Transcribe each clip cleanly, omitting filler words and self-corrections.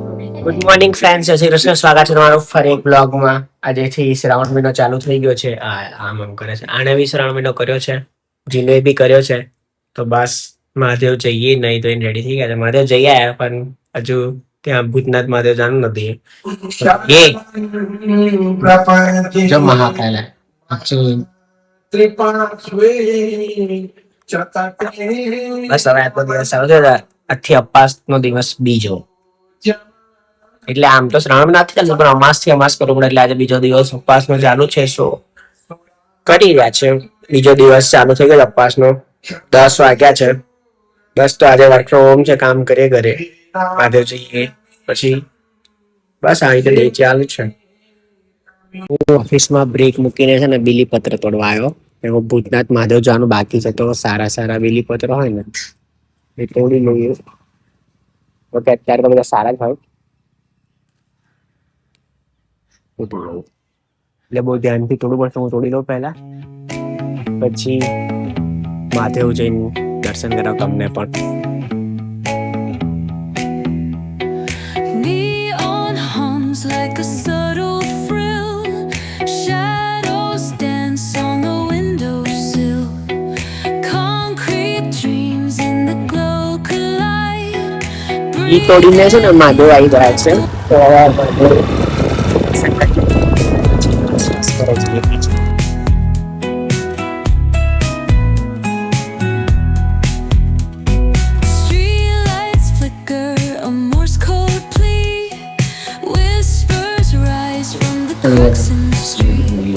Good morning friends, જય શ્રી કૃષ્ણ. સ્વાગત છે તમારું ફરી એક બ્લોગમાં. આજેથી શ્રાવણ મહિનો ચાલુ થઈ ગયો છે. આમ કરે છે, આને બી શ્રાવણ મહિનો કર્યો છે, જીને બી કર્યો છે. તો બસ મહાદેવ જઈએ, નહીં તો એને રેડી થઈ ગયા છે. મહાદેવ જઈ આવ્યા, પણ હજુ ત્યાં ભૂતનાથ મહાદેવ જાણું નથી. જો મહાકાલ બસ હવે આજનો દિવસ ચાલુ છે. આજથી અપાસ નો દિવસ બીજો. એટલે આમ તો શ્રાવણ નથી ચાલતું, પણ અમાસ થી અમાસ કરવું પડે. એટલે આજે બીજો દિવસ ઉપવાસ નો ચાલુ છે. કરી રહ્યા છે. બીજો દિવસ ચાલુ થઈ ગયો ઉપવાસ નો. 10 વાગ્યા છે. 10 તો આજે વર્ક ફ્રોમ હોમ છે, કામ કરીએ ઘરે. મહાદેવ જઈએ પછી બસ આવી રીતે ડે ચાલુ છે. હું ઓફિસમાં બ્રેક મૂકીને છે ને બીલીપત્ર તોડવા આવ્યો. એમાં ભૂતનાથ મહાદેવ જવાનું બાકી છે, તો સારા બીલીપત્ર હોય ને એ તોડી લઈએ. ઓકે, અત્યારે તો બધા સારા જ હોય એટલે બહુ ધ્યાનથી તોડવું પડશે. હું તોડી લઉં પહેલા, પછી મહાદેવ જઈને દર્શન કરાવ તમને પણ. Neon hums like a subtle thrill. Shadows dance on the windowsill. Concrete dreams in the glow collide. ઈ તોડીને છે ને મહાદેવ આવી ગયા છે. તો Streetlights flicker, a Morse code plea. Whispers rise from the cracks in the street.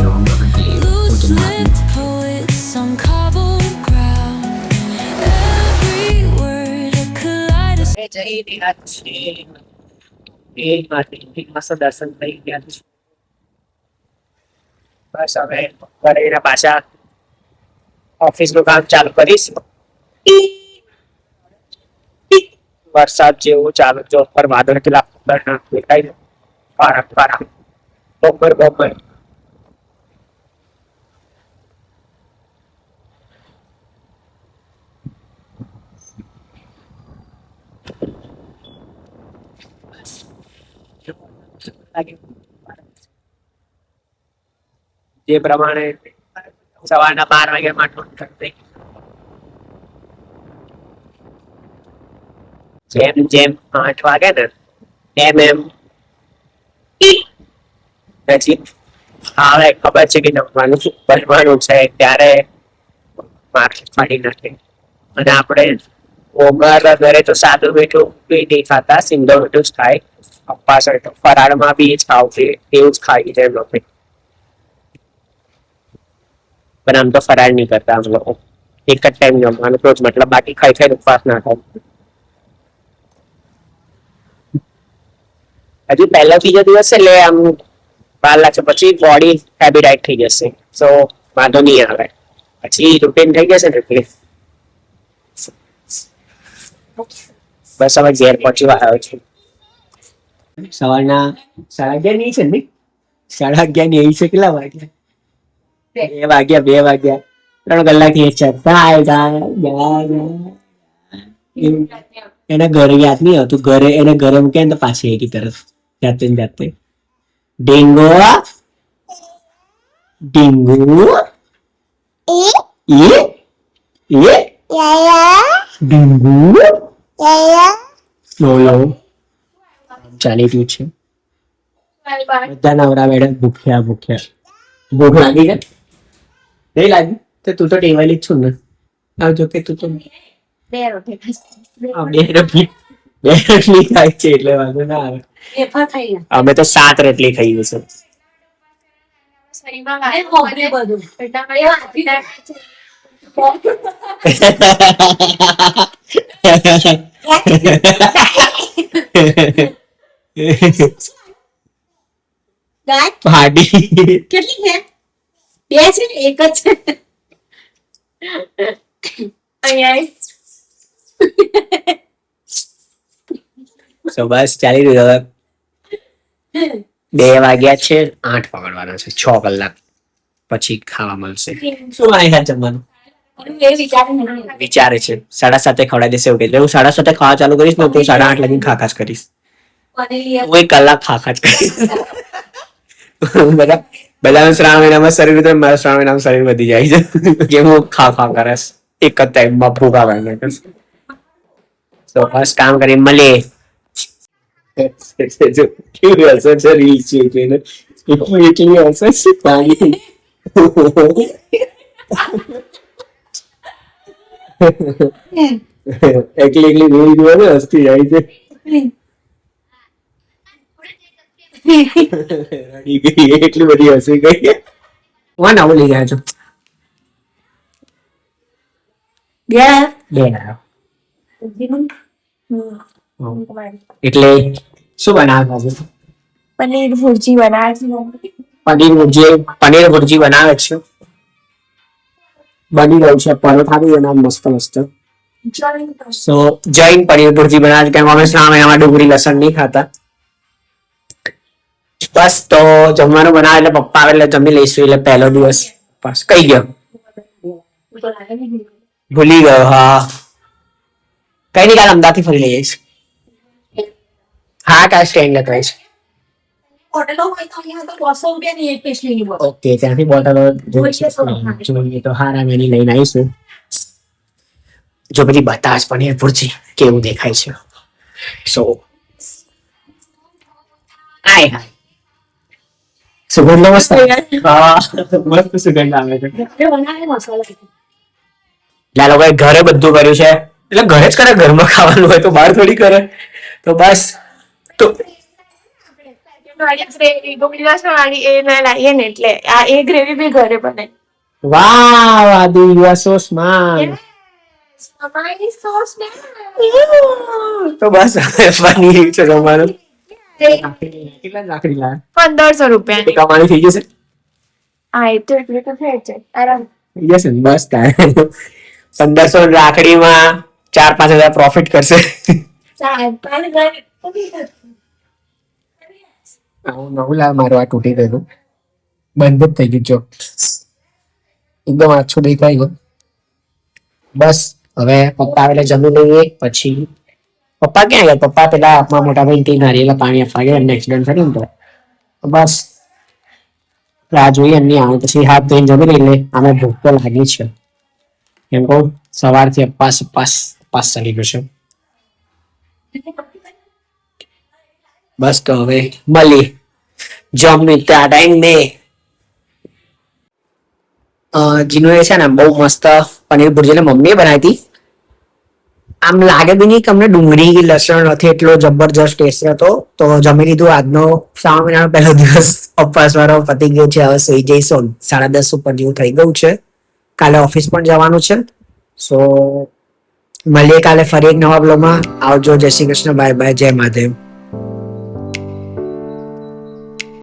Loose-lipped poets on cobbled ground. Every word a kaleidoscope. દર્શન થઈ ગયા છે. બસ હવે ઘરે પાછા ઓફિસ નું કામ ચાલુ કરીશ. વરસાદ જેવું ચાલુ જો પર વાદળ કેટલા ખતરનાક દેખાય છે. કાળા બપોર જે પ્રમાણે સવારના 12 વાગ્યામાં જેમ 8 વાગે ને એમ પછી હવે ખબર છે કે જમવાનું છે ત્યારે માર્કેટ ફાડી નાખે. અને આપણે ઓગળના ઘરે તો સાદું મીઠું બી નહીં ખાતા, સિંધો મીઠું જ ખાય. ઉપવાસ હોય તો ફરાળમાં બી જ ખાવું જોઈએ, એવું જ ખાઈ જાય લોકો. પણ આમ તો ફરાળ નહીં કરતા આમ લોકો. એક જ ટાઈમ જમવાનું રોજ, મતલબ બાકી ખાઈ ઉપવાસ ના થાય. હજુ પહેલો બીજો દિવસ છે એટલે આમ વાર લાગશે, પછી બોડી હેબિટાઇટ થઈ જશે. સો વાંધો નહીં આવે, પછી રૂટીન થઈ જશે ને. એટલે બસ હવે ઘેર પહોંચી આવ્યો છું. સવારના 11:30 નહીં છે ને? 11:30 નહીં છે. કેટલા વાગ્યા? 2 વાગ્યા 3 કલાક થી છે. એને ઘરે યાદ નહીં આવતું. ઘરે એને ઘરે મૂકે ને તો પાછી એકી તરફ જાતે ડીંગો ડીંગુ ડીંગુ બોલો ચાલી રહ્યું છે. બધા નવરા મેડમ ભૂખ્યા ભૂખ લાગી છે? નહીં લાગી તો તું તો ટેવાયેલી જ છું ને. આવજો કે તું તો બે રોટલી ખાય છે એટલે વાંધો ના આવે. અમે તો 7 રોટલી ખાઈએ છીએ. કેટલી છે? 2 છે, 1 જ છે. બસ ચાલી રહ્યું. 2 વાગ્યા છે, 8 પકડવાના છે. 6 કલાક પછી ખાવા મળશે. શું વાય જમવાનું? વિચારે છે 7:30 ખવડાવી દેશે એવું કે. હું 7:30 ખાવા ચાલુ કરીશ ને તો 8:30 લગીને ખાસ કરીશ. પનીર હું એક કલાક ખાખા જ કરીશ બધા બધાનું શ્રાવણ મહિનામાં શરીર ઉતરે, મારા શ્રાવણ મહિનામાં શરીર વધી જાય છે કે હું ખા કરે એક જ ટાઈમમાં ભૂખા કરીને તો બસ કામ કરી મળીએ. કેવી હશે છે રીલ છે એટલી હશે છે પાણી એકલી એકલી રીલ જોવે ને હસતી જાય છે. રડી ગઈ એટલી બધી હસી ગઈ. કોણ આવું લઈ ગયા છો? બે એટલે શું બનાવે છે? પનીર ભુરજી બનાવે છે. પનીર ભુરજી બનાવે છે. બની રહ્યું છે. પરોઠા બી બનાવે મસ્ત મસ્ત. સો જૈન પનીર ભુરજી બનાવે છે. કેમ અમે શ્રાવણ મહિનામાં ડુંગળી લસણ નહીં ખાતા. બસ તો જમવાનું બનાવે એટલે પપ્પા આવે એટલે જમી લઈશું. એટલે પહેલો દિવસ બસ કઈ ગયો ભૂલી ગયો. હા કઈ નહીં, કાલ અમદાવાદ થી ફરી લઈ જઈશ. હા કાલ સ્ટેન્ડ લેતો આવીશ. હોટલો હોય તો અહીંયા તો 200 રૂપિયાની એક પેસ્ટ્રીની બોટલ. ઓકે ત્યાંથી બોટલો જોઈએ તો હારા મેની લઈને આવીશું. જો બધી બતાશ પનીર ભુરજી કેવું દેખાય છે. સો હાય હાય સુગંધ મસ્ત. હા મસ્ત સુગંધ આવે છે. બનાવે મસાલા. આ લોકોએ ઘરે બધું કર્યું છે એટલે ઘરે જ કરે. ઘરમાં ખાવાનું હોય તો બહાર થોડી કરે. તો બસ તો વાહ આદુ યુ આર સો સ્માર્ટ. તો બસ પનીર છે જમવાનું. કેટલા લાકડી લાયા? 1500 રૂપિયા. એ કમાણી થઈ જશે. હા એ તો એટલે તો થઈ જાય આરામ. થઈ જશે ને બસ થાય. 1500 રાખડીમાં 4-5 હજાર પ્રોફિટ કરશે. નવું લાવ મારું આ તૂટી ગયેલું બંધ જ થઈ ગયું. જો એકદમ આછું દેખાય ગયું. બસ હવે પપ્પા એટલે જમી લઈએ. પછી પપ્પા ક્યાં ગયા? પપ્પા પેલા આપણા મોટા ભાઈ થી નારિયેલા પાણી આપવા ગયા. એમને એક્સિડન્ટ થયું ને તો બસ રાહ જોઈએ એમની આવે પછી હાથ ધોઈને જમી લઈએ. અમે ભૂખ તો લાગી છે કેમ કહું સવારથી અપાસ ચાલી ગયો છે. બસ તો હવે મળી જમની ત્યાં ટાઈમ ને જીનું એ છે ને બહુ મસ્ત પનીર ભુરજી મમ્મીએ બનાવી હતી. આમ લાગે બી નહીં કે અમને ડુંગળી લસણ નથી, એટલો જબરજસ્ત ટેસ્ટ હતો. તો જમી લીધું. આજનો શ્રાવણ મહિનાનો પહેલો દિવસ ઉપવાસ વાળો પતી ગયો છે. હવે સુઈ જઈશું. 10:30 ઉપર જેવું થઈ ગયું છે. કાલે ઓફિસ પણ જવાનું છે. સો મળીએ કાલે ફરી એક નવા બ્લોગમાં. આવજો. જય શ્રી કૃષ્ણ. Bye bye. જય મહાદેવ.